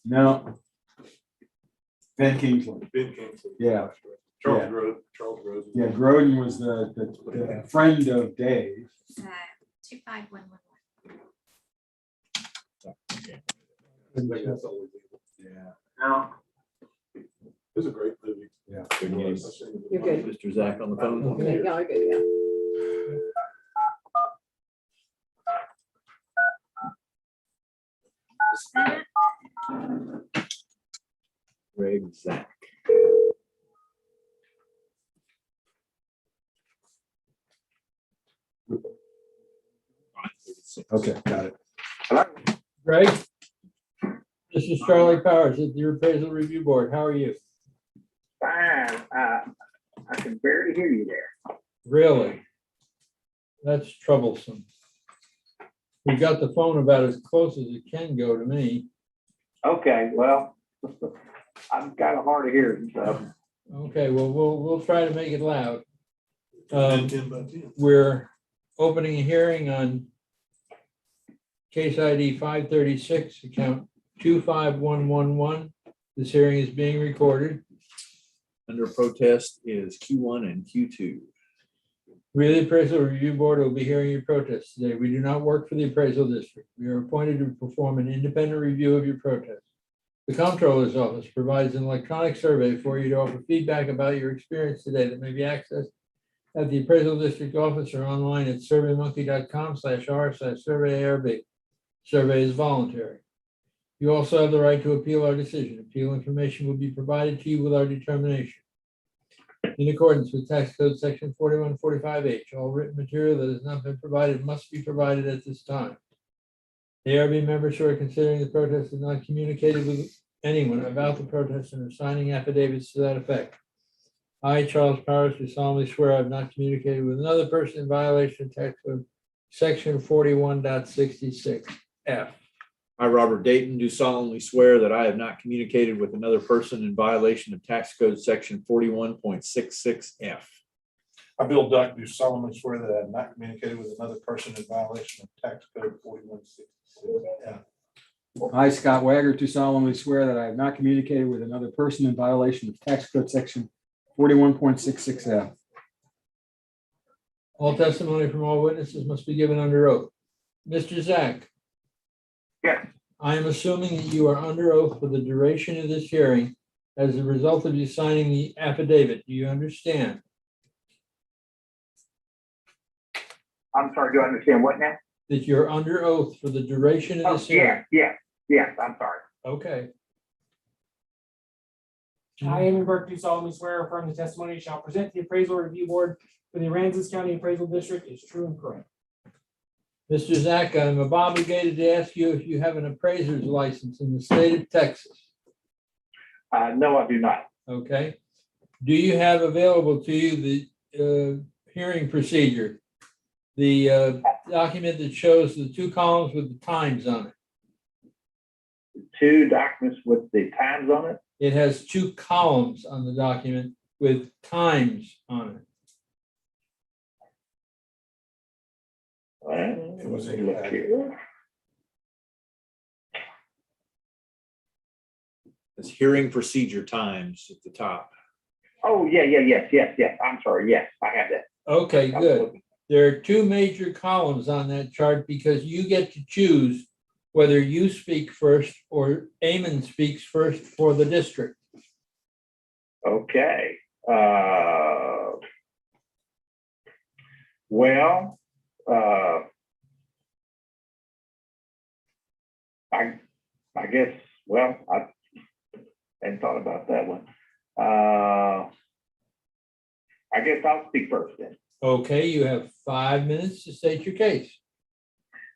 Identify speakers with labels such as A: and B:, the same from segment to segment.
A: No. Ben Kingsley.
B: Ben Kingsley.
A: Yeah.
B: Charles
A: Yeah.
B: Rose. Charles Rose.
A: Yeah, Groden was the friend of Dave.
C: 25111.
B: I think that's always evil.
A: Yeah.
D: No.
B: It was a great movie.
A: Yeah.
E: You're good.
F: Mr. Zach on the phone.
E: Okay, yeah, I'm good, yeah.
C: Senate,
F: Greg Zach.
A: Okay, got it.
D: Hello?
G: Greg, this is Charlie Powers at the Appraisal Review Board. How are you?
D: Fine. I can barely hear you there.
G: Really? That's troublesome. We got the phone about as close as it can go to me.
D: Okay, well, I'm kind of hard of hearing, so.
G: Okay, well, we'll try to make it loud.
B: 10 by 10.
G: We're opening a hearing on case ID 536, account 25111. This hearing is being recorded.
F: Under protest is Q1 and Q2.
G: We, the Appraisal Review Board, will be hearing your protests today. We do not work for the appraisal district. We are appointed to perform an independent review of your protest. The Comptroller's Office provides an electronic survey for you to offer feedback about your experience today that may be accessed at the appraisal district office or online at surveymonkey.com/r/survey-ARB. Survey is voluntary. You also have the right to appeal our decision. Appeal information will be provided to you with our determination. In accordance with Tax Code Section 4145H, all written material that has not been provided must be provided at this time. The ARB members who are considering the protest have not communicated with anyone about the protest and are signing affidavits to that effect. I, Charles Powers, do solemnly swear I have not communicated with another person in violation of Tax Code Section 41.66F.
F: I, Robert Dayton, do solemnly swear that I have not communicated with another person in violation of Tax Code Section 41.66F.
B: I, Bill Duck, do solemnly swear that I have not communicated with another person in violation of Tax Code 4166.
A: I, Scott Wagger, do solemnly swear that I have not communicated with another person in violation of Tax Code Section 41.66F.
G: All testimony from all witnesses must be given under oath. Mr. Zach.
D: Yes.
G: I am assuming that you are under oath for the duration of this hearing as a result of you signing the affidavit. Do you understand?
D: I'm sorry, do I understand what now?
G: That you're under oath for the duration of
D: Oh,
G: this hearing?
D: yes, I'm sorry.
G: Okay.
H: I, Aaron Burke, do solemnly swear or affirm the testimony shall present to the Appraisal Review Board for the Aransas County Appraisal District is true and correct.
G: Mr. Zach, I'm obligated to ask you if you have an appraiser's license in the state of Texas.
D: No, I do not.
G: Okay. Do you have available to you the hearing procedure? The document that shows the 2 columns with the times on it.
D: 2 documents with the times on it.
G: It has 2 columns on the document with times on it.
D: Well,
B: It was
D: let me
B: in your
D: look
B: packet.
D: here.
F: It's hearing procedure times at the top.
D: Oh, yes. I'm sorry. Yes, I have that.
G: Okay,
D: I was
G: good.
D: looking.
G: There are 2 major columns on that chart because you get to choose whether you speak first or Eamon speaks first for the district.
D: Okay. Well, I guess, well, I hadn't thought about that one. I guess I'll speak first then.
G: Okay, you have 5 minutes to state your case.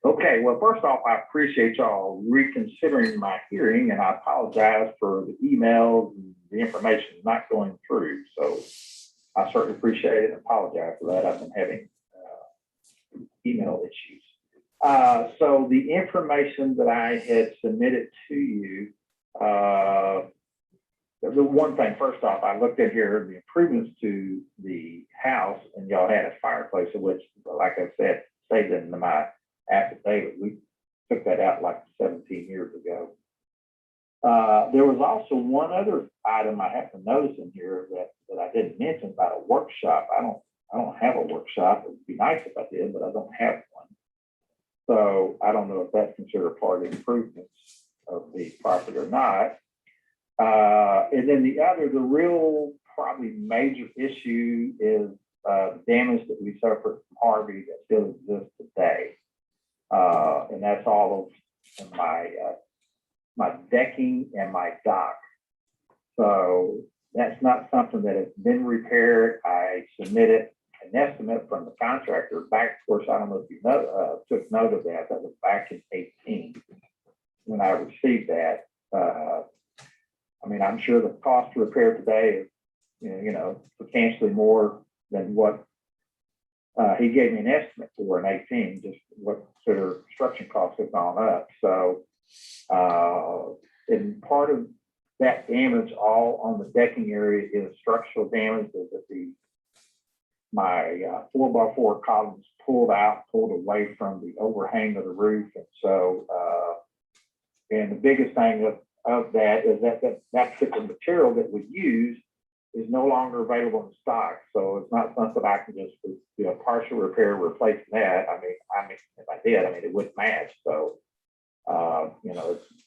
D: Okay, well, first off, I appreciate y'all reconsidering my hearing, and I apologize for the emails and the information not going through. So I certainly appreciate it and apologize for that. I've been having email issues. So the information that I had submitted to you, the one thing, first off, I looked at here, the improvements to the house, and y'all had a fireplace, which, like I said, stated in my affidavit. We took that out like 17 years ago. There was also one other item I have to notice in here that I didn't mention about a workshop. I don't have a workshop. It'd be nice if I did, but I don't have one. So I don't know if that's considered part of the improvements of the property or not. And then the real probably major issue is the damage that we suffered from Harvey that still exists today. And that's all of my decking and my dock. So that's not something that has been repaired. I submitted an estimate from the contractor back. Of course, I don't know if you know, took note of that. That was back in 2018 when I received that. I mean, I'm sure the cost to repair today is, substantially more than what he gave me an estimate for in 2018, just what sort of construction costs have gone up. So, and part of that damage all on the decking area is structural damage that my 4x4 columns pulled away from the overhang of the roof. And so, and the biggest thing of that is that particular material that we use is no longer available in stock. So it's not something I can just do a partial repair, replace that. I mean, if I did, it wouldn't match. So,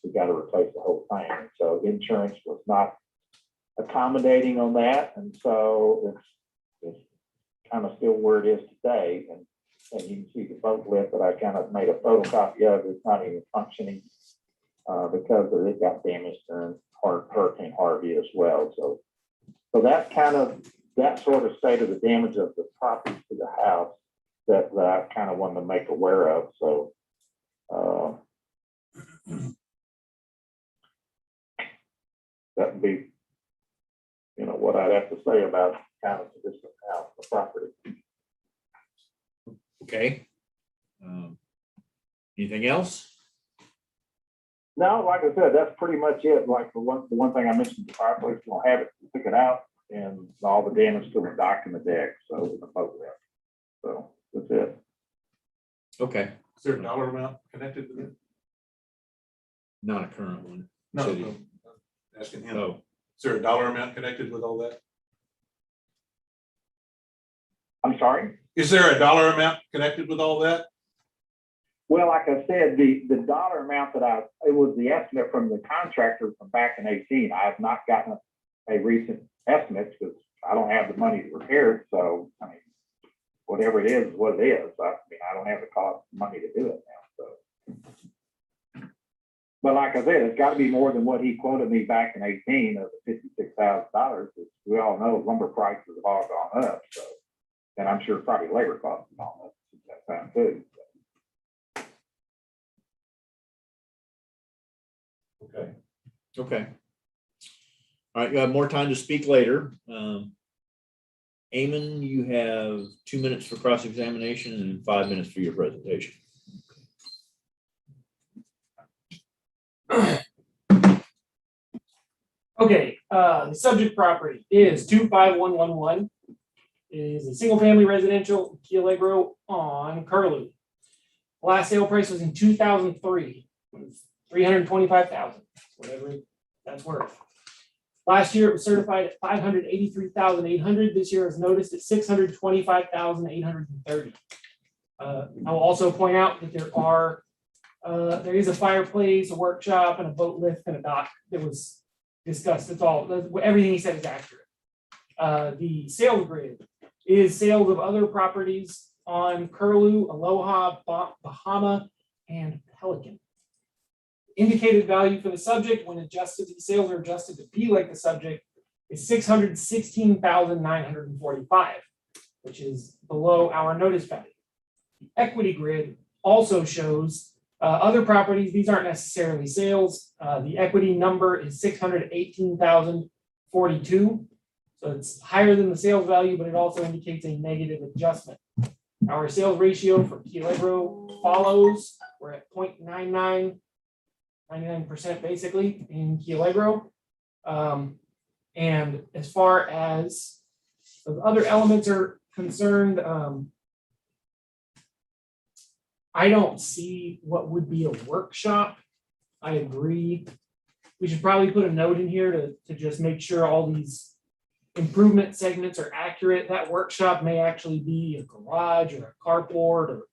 D: we got to replace the whole thing. And so insurance was not accommodating on that. And so it's kind of still where it is today. And you can see the boat lift that I kind of made a photocopy of. It's not even functioning because it got damaged during Hurricane Harvey as well. So that's kind of that sort of state of the damage of the property to the house that I kind of wanted to make aware of. So that would be, what I'd have to say about kind of this house, the property.
F: Okay. Anything else?
D: No, like I said, that's pretty much it. Like the one thing I mentioned, the fireplace, we'll have it, pick it out, and all the damage to the dock and the deck, so the boat lift. So that's it.
F: Okay,
B: Is there a dollar amount connected to it?
F: not a current one.
B: No,
F: City.
B: no, asking him.
F: Oh,
B: Is there a dollar amount connected with all that?
D: I'm sorry?
B: Is there a dollar amount connected with all that?
D: Well, like I said, the dollar amount it was the estimate from the contractor from back in 2018. I have not gotten a recent estimate because I don't have the money to repair it. So, whatever it is what it is. I don't have the cost of money to do it now. So, but like I said, it's got to be more than what he quoted me back in 2018 of the $56,000. We all know lumber prices have all gone up. So, and I'm sure probably labor costs have gone up since that time too.
B: Okay.
F: okay. All right, you have more time to speak later. Eamon, you have 2 minutes for cross-examination and 5 minutes for your presentation.
H: Okay, the subject property is 25111. It is a single-family residential Keel Lake Road on Curlew. Last sale price was in 2003. It was 325,000, whatever that's worth. Last year it was certified at 583,800. This year is noticed at 625,830. I will also point out that there is a fireplace, a workshop, and a boat lift and a dock that was discussed. That's all. Everything he said is accurate. The sales grid is sales of other properties on Curlew, Aloha, Bahama, and Pelican. Indicated value for the subject when adjusted, the sales are adjusted to be like the subject, is 616,945, which is below our notice value. The equity grid also shows other properties. These aren't necessarily sales. The equity number is 618,042. So it's higher than the sales value, but it also indicates a negative adjustment. Our sales ratio for Keel Lake Road follows. We're at 0.99. 99% basically in Keel Lake Road. And as far as the other elements are concerned, I don't see what would be a workshop. I agree we should probably put a note in here to just make sure all these improvement segments are accurate. That workshop may actually be a garage or a carport or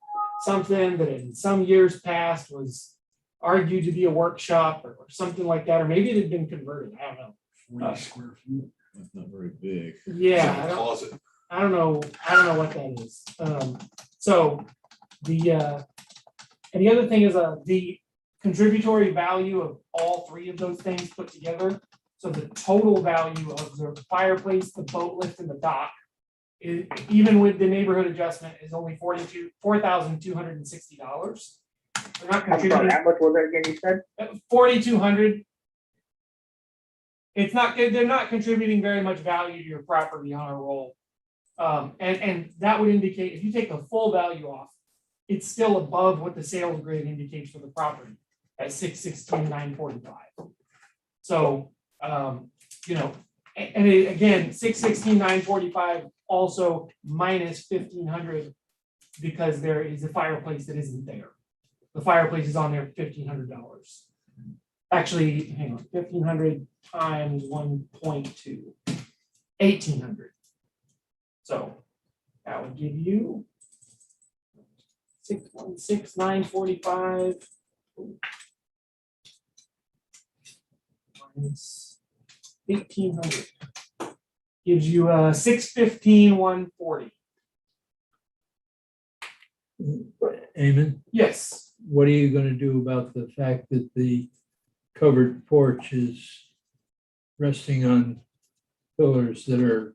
H: something that in some years past was argued to be a workshop or something like that, or maybe it had been converted. I don't know.
A: 40 square feet.
F: That's not very big.
H: Yeah,
B: Closet.
H: I don't know what that is. So the, and the other thing is, the contributory value of all three of those things put together. So the total value of the fireplace, the boat lift and the dock, even with the neighborhood adjustment, is only $4,260. They're not
D: I'm sorry,
H: contributing
D: how much was that again, you said?
H: 4,200. It's not, they're not contributing very much value to your property on a roll. And that would indicate, if you take the full value off, it's still above what the sales grade indicates for the property at 616,945. So, you know, and again, 616,945 also minus 1,500 because there is a fireplace that isn't there. The fireplace is on there $1,500. Actually, hang on, 1,500 times 1.2, 1,800. So that would give you 616,945 minus 1,800 gives you 615,140.
G: Amen.
H: Yes.
G: What are you gonna do about the fact that the covered porch is resting on pillars that are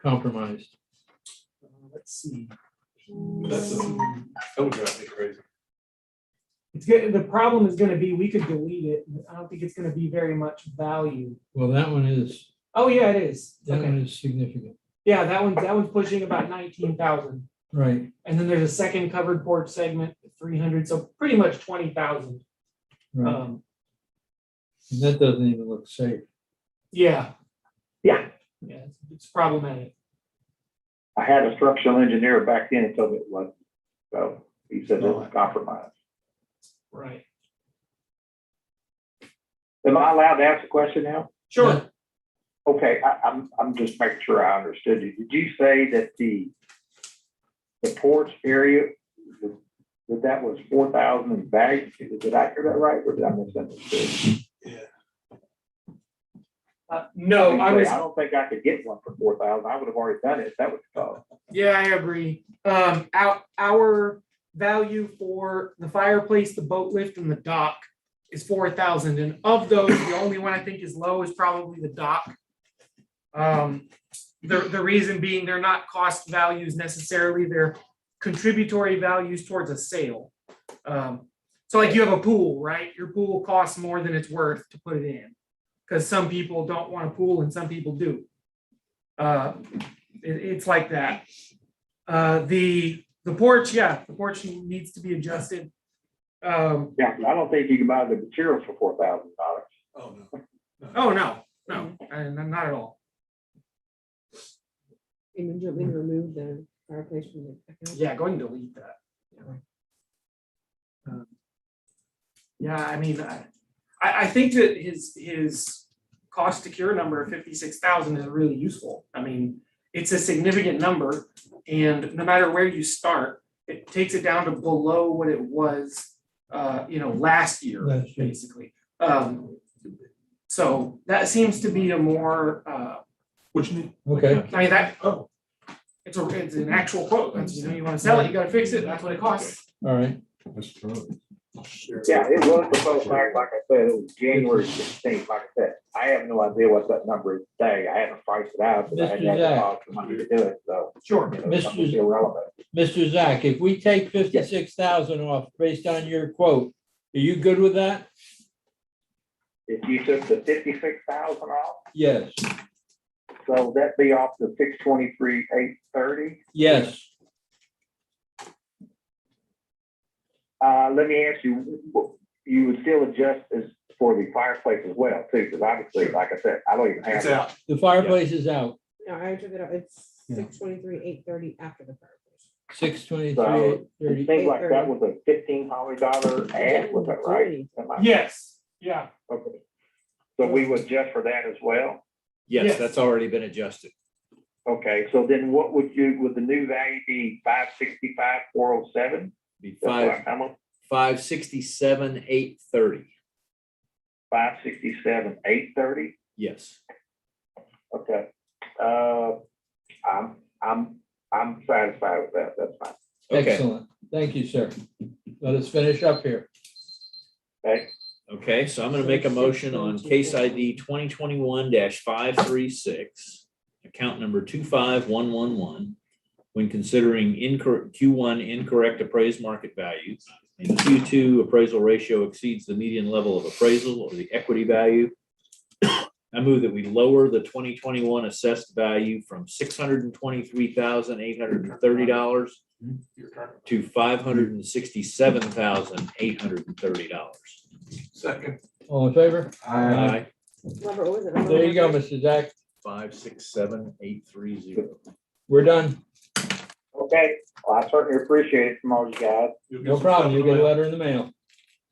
G: compromised?
H: Let's see.
B: That would drive me crazy.
H: It's good. The problem is going to be we could delete it. I don't think it's going to be very much value.
G: Well, that one is,
H: Oh yeah, it is.
G: that
H: Okay.
G: one is significant,
H: Yeah, that one's pushing about 19,000.
G: right?
H: And then there's a second covered porch segment, 300. So pretty much 20,000.
G: Right.
H: Um,
G: And that doesn't even look safe.
H: yeah. Yeah. Yeah. It's problematic.
D: I had a structural engineer back then and told me it wasn't. So he said it was compromised.
H: Right.
D: Am I allowed to ask a question now?
H: Sure.
D: Okay, I'm just making sure I understood you. Did you say that the porch area, that was 4,000 in value? Did I hear that right, or did I misunderstand?
H: No, I was.
D: I don't think I could get one for 4,000. I would have already done it. That was tough.
H: Yeah, I agree. Our value for the fireplace, the boat lift, and the dock is 4,000, and of those, the only one I think is low is probably the dock. The reason being they're not cost values necessarily; they're contributory values towards a sale. So, like you have a pool, right? Your pool costs more than it's worth to put it in, because some people don't want a pool and some people do. It's like that. The porch, yeah, the porch needs to be adjusted.
D: Yeah, I don't think you can buy the materials for $4,000.
B: Oh, no.
H: Oh, no, not at all.
E: And do you want me to remove the fireplace from the account?
H: Yeah, go ahead and delete that. Yeah, I mean, I think that his cost to cure number of 56,000 is really useful. I mean, it's a significant number, and no matter where you start, it takes it down to below what it was, last year,
G: Last year.
H: basically. So that seems to be a more,
B: Which need,
G: Okay,
H: I mean, it's an actual quote. That's, you want to sell it, you got to fix it. That's what it costs.
G: all right.
A: That's true.
D: Yeah, it was supposed to, like I said, it was January 16th. Like I said, I have no idea what that number is today. I haven't priced it out, but I had to
G: Mr.
D: have
G: Zach.
D: the cost of money to do it, so.
H: Sure.
D: It's irrelevant.
G: Mr. Zach, if we take 56,000 off based on your quote, are you good with that?
D: If you took the 56,000 off,
G: Yes,
D: so that'd be off the 623,830.
G: yes.
D: Let me ask you, you would still adjust as for the fireplace as well, too, because obviously, like I said, I don't even have.
B: it's out.
G: The fireplace is out,
E: No, I took it out. It's
A: Yeah.
E: 623,830 after the fireplace.
G: 623,
D: It seems like that was a $1,500 ad, was that right? Am I-
H: Yes. Yeah.
D: Okay. So we would adjust for that as well?
F: Yes,
H: Yes.
F: that's already been adjusted.
D: Okay, so then what would the new value be 565, 407?
F: Be
D: That's what I'm coming,
F: 567, 830.
D: 567, 830?
F: Yes.
D: Okay. I'm satisfied with that. That's fine.
F: Okay.
G: Excellent. Thank you, sir. Let us finish up here.
D: Okay,
F: Okay, so I'm gonna make a motion on case ID 2021-536, account number 25111. When considering incorrect Q1 incorrect appraised market values and Q2 appraisal ratio exceeds the median level of appraisal or the equity value, I move that we lower the 2021 assessed value from $623,830 to $567,830.
B: Second.
G: All in favor?
A: I,
E: Robert, what was it?
G: There you go, Mr. Zach.
F: 567,830.
G: We're done.
D: okay. Well, I certainly appreciate it from all you guys.
G: No problem. You'll get a letter in the mail.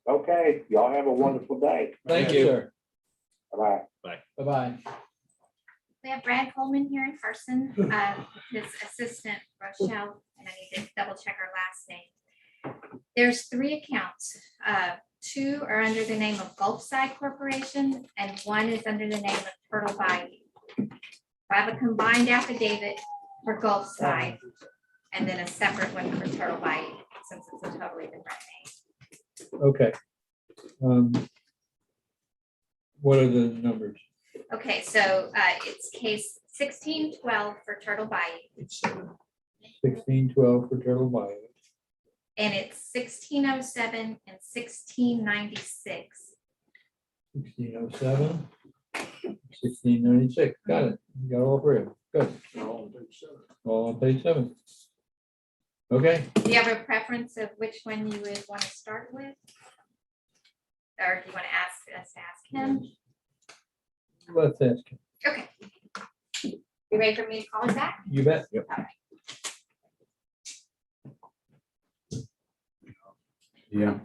D: Okay, y'all have a wonderful day.
G: Thank you, sir.
D: Bye-bye.
G: Bye-bye.
C: We have Brad Coleman here in person, his assistant Rochelle, and I need to double check her last name. There's 3 accounts. 2 are under the name of Gulfside Corporation and 1 is under the name of Turtle Bayou. I have a combined affidavit for Gulfside and then a separate one for Turtle Bayou, since it's a totally different name.
G: Okay. What are the numbers?
C: Okay, so it's case 1612 for Turtle Bayou,
G: 1612 for Turtle Bayou.
C: and it's 1607 and 1696.
G: 1607, 1696. Got it. You got all 3 of them. Good. All on page 7. Okay.
C: Do you have a preference of which one you would want to start with? Or do you want to ask us to ask him?
G: Let's ask him.
C: Okay. You ready for me to call him back?
G: You bet.
A: yeah.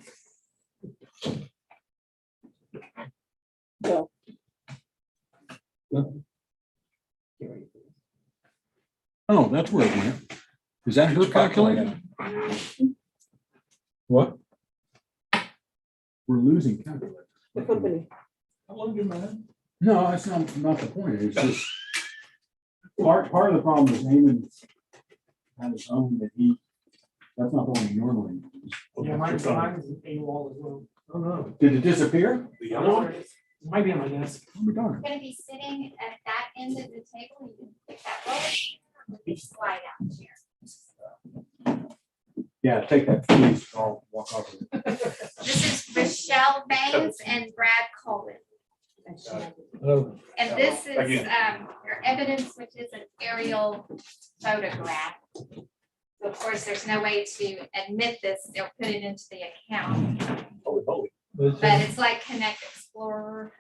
A: Oh, that's where it went. Is that her calculator?
G: What?
A: We're losing calculator.
E: The company.
A: No, that's not the point. It's just part of the problem is Eamon had his own that that's not the one he normally uses.
H: Yeah, mine is a wall as well.
B: Oh, no.
A: Did it disappear?
B: The
H: I
B: yellow
H: know
B: one?
H: where it is. It might be on my desk.
A: Oh, darn.
C: Going to be sitting at that end of the table. You can pick that roll. You slide out here.
A: Yeah, take that, please. I'll walk off of it.
C: This is Rochelle Baines and Brad Coleman.
G: Hello.
C: And this is
B: Again.
C: your evidence, which is an aerial photograph. So of course, there's no way to admit this. They'll put it into the account,
B: Holy.
G: Let's
C: but
G: see.
C: it's like Connect Explorer.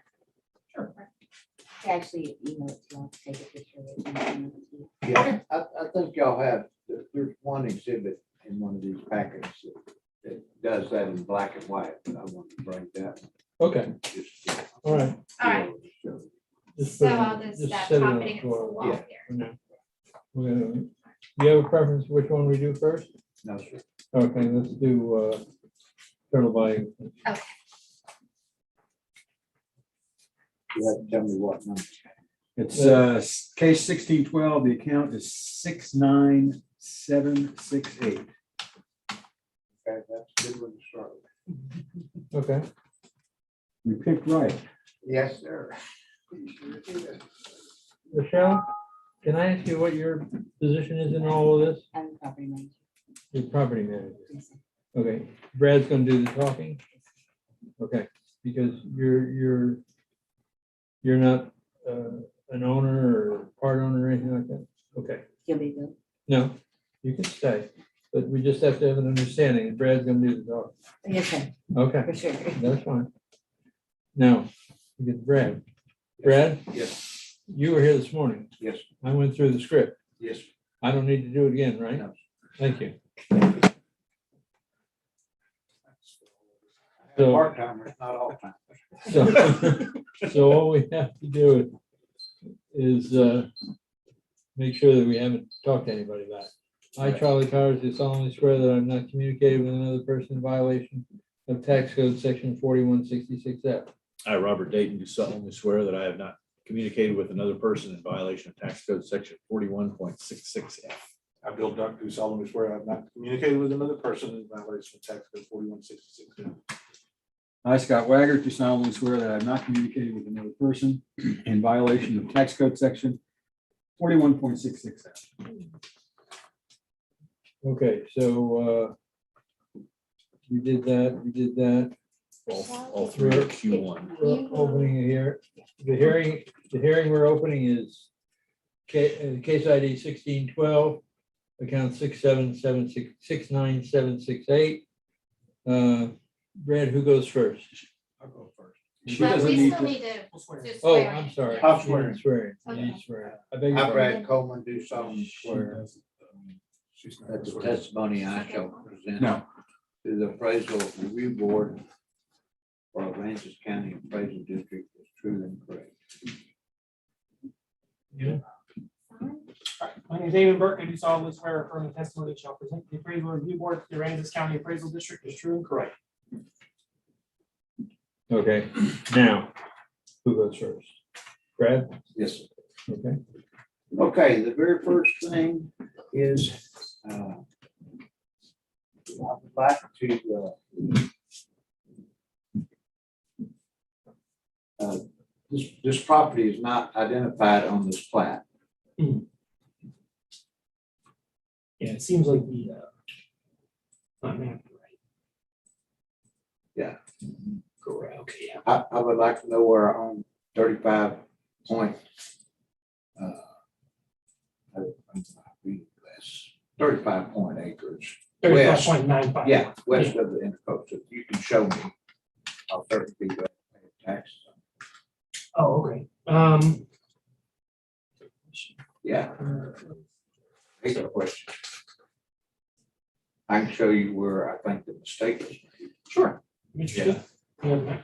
E: Actually, email it to y'all, take a picture of it. and send it to you.
I: Yeah, I think y'all have, there's one exhibit in one of these packets that does that in black and white, but I want to bring that.
G: Okay.
I: just-
G: All right.
C: All right,
G: Just
C: so
G: put it-
C: I'll just
G: just set it
C: pop
G: on
C: it
G: the
C: against the
G: floor.
C: wall
I: Yeah.
C: here.
G: for now. Do you have a preference which one we do first?
I: No, sir.
G: Okay, let's do Turtle Bayou.
I: You have to tell me what number.
A: It's case 1612. The account is 69768.
I: Okay, that's a good one to start with.
G: Okay.
A: We picked right.
I: Yes, sir.
G: Michelle, can I ask you what your position is in all of this?
E: I'm the property manager.
G: Your property manager. Okay, Brad's gonna do the talking? Okay, because you're not an owner or part owner or anything like that? Okay,
E: He'll be good.
G: no, you can stay, but we just have to have an understanding, and Brad's gonna do the talking.
E: Yes, sir,
G: Okay,
E: for sure.
G: that's fine. Now, we get Brad. Brad,
I: Yes,
G: you were here this morning.
I: yes,
G: I went through the script.
I: yes.
G: I don't need to do it again, right?
I: No.
G: Thank you. So-
I: Part-timers, not all time.
G: So all we have to do is make sure that we haven't talked to anybody about it. I, Charlie Towers, do solemnly swear that I'm not communicating with another person in violation of tax code section 4166F.
F: I, Robert Dayton, do solemnly swear that I have not communicated with another person in violation of tax code section 41.66F.
B: I, Bill Duck, do solemnly swear I have not communicated with another person in violation of tax code 4166.
A: I, Scott Wagger, do solemnly swear that I have not communicated with another person in violation of tax code section 41.66F.
G: Okay, so we did that.
F: All three are Q1.
G: We're opening it here. The hearing we're opening is case ID 1612, account 697669768. Brad, who goes first?
B: I'll go first.
A: She
C: But
A: doesn't
C: we
A: need
C: still
A: to.
C: need to
H: We'll swear.
C: do
G: Oh,
C: swearing.
G: I'm sorry.
C: Yeah.
I: I'm swearing.
G: Swearing.
C: Okay.
G: You swear. I beg your
I: I,
G: pardon.
I: Brad Coleman, do solemnly swear
B: She's not
I: that
B: gonna
I: the
B: swear.
I: testimony I shall present
A: No.
I: to the appraisal review board for Aransas County Appraisal District is true and correct.
H: My name is David Burke. I do solemnly swear or affirm the testimony that shall present to the appraisal review board for the Aransas County Appraisal District is true and correct.
G: Okay, now, who goes first? Brad?
I: Yes, sir.
G: Okay.
I: Okay, the very first thing is, I would like to, this property is not identified on this plat.
H: Yeah, it seems like the, not mapped right.
I: Yeah.
H: Correct, okay, yeah.
I: I would like to know where I own 35 point, 35 point acres.
H: 35.95.
I: Yeah, west of the intercoastal. You can show me how 30 feet of taxes.
H: Oh, okay.
I: Yeah, great question. I can show you where I think the mistake was made.
H: Sure. I'm interested. Yeah.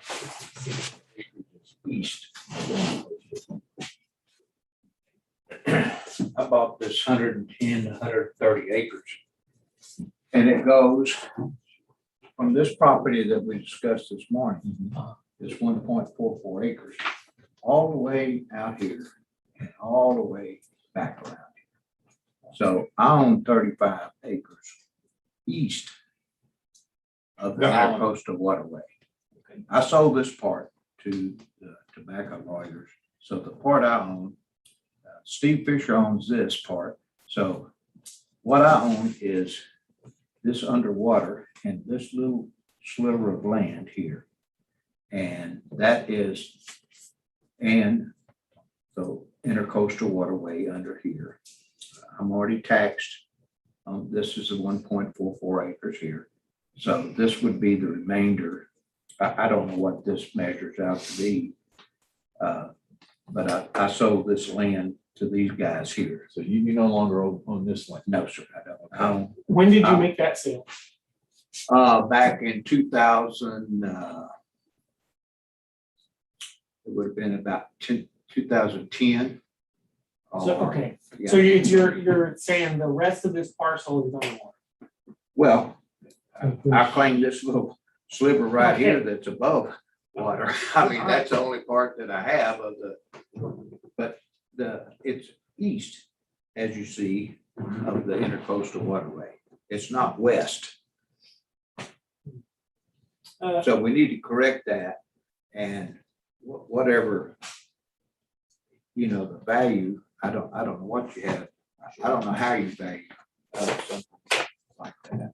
I: East. I bought this 110 to 130 acres. And it goes from this property that we discussed this morning, is 1.44 acres, all the way out here and all the way back around here. So I own 35 acres east of the coastal waterway. I sold this part to the tobacco lawyers. So the part I own, Steve Fisher owns this part. So what I own is this underwater and this little sliver of land here. And that is, and the intercoastal waterway under here. I'm already taxed. This is the 1.44 acres here. So this would be the remainder. I don't know what this measures out to be. But I sold this land to these guys here.
F: So you no longer own this land?
I: No, sir, I don't. I own,
H: When did you make that sale?
I: back in 2000, it would have been about 2010.
H: So, okay,
I: Yeah.
H: so you're saying the rest of this parcel is underwater?
I: Well, I claim this little sliver right here that's above water. I mean, that's the only part that I have of but it's east, as you see, of the intercoastal waterway. It's not west. So we need to correct that, and whatever, the value, I don't know what you have. I don't know how you value something like that.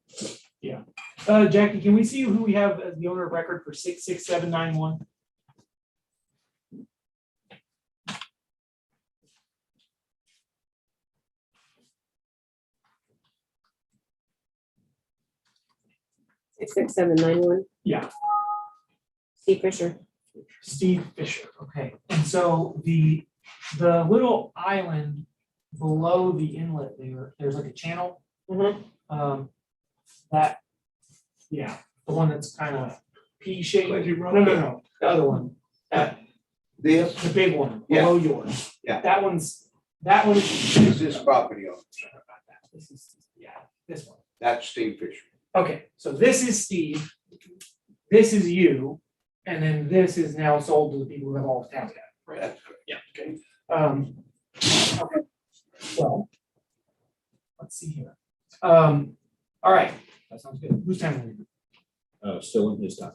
H: Jackie, can we see who we have as the owner of record for 66791?
E: Six, seven, nine, one.
H: Yeah.
E: Steve Fisher.
H: Steve Fisher, okay. And so the little island below the inlet there's like a channel.
E: Mhm.
H: That, yeah, the one that's kind of P shape. No, the other one,
I: This
H: the big one
I: Yeah.
H: below yours.
I: Yeah.
H: That one's
I: is this property owner.
H: This is, yeah, this one.
I: That's Steve Fisher.
H: Okay, so this is Steve, this is you, and then this is now sold to the people who have all the towns got, right?
I: That's correct.
H: Yeah, okay. Okay, well, let's see here. All right, that sounds good. Whose time are we?
F: Still in his time.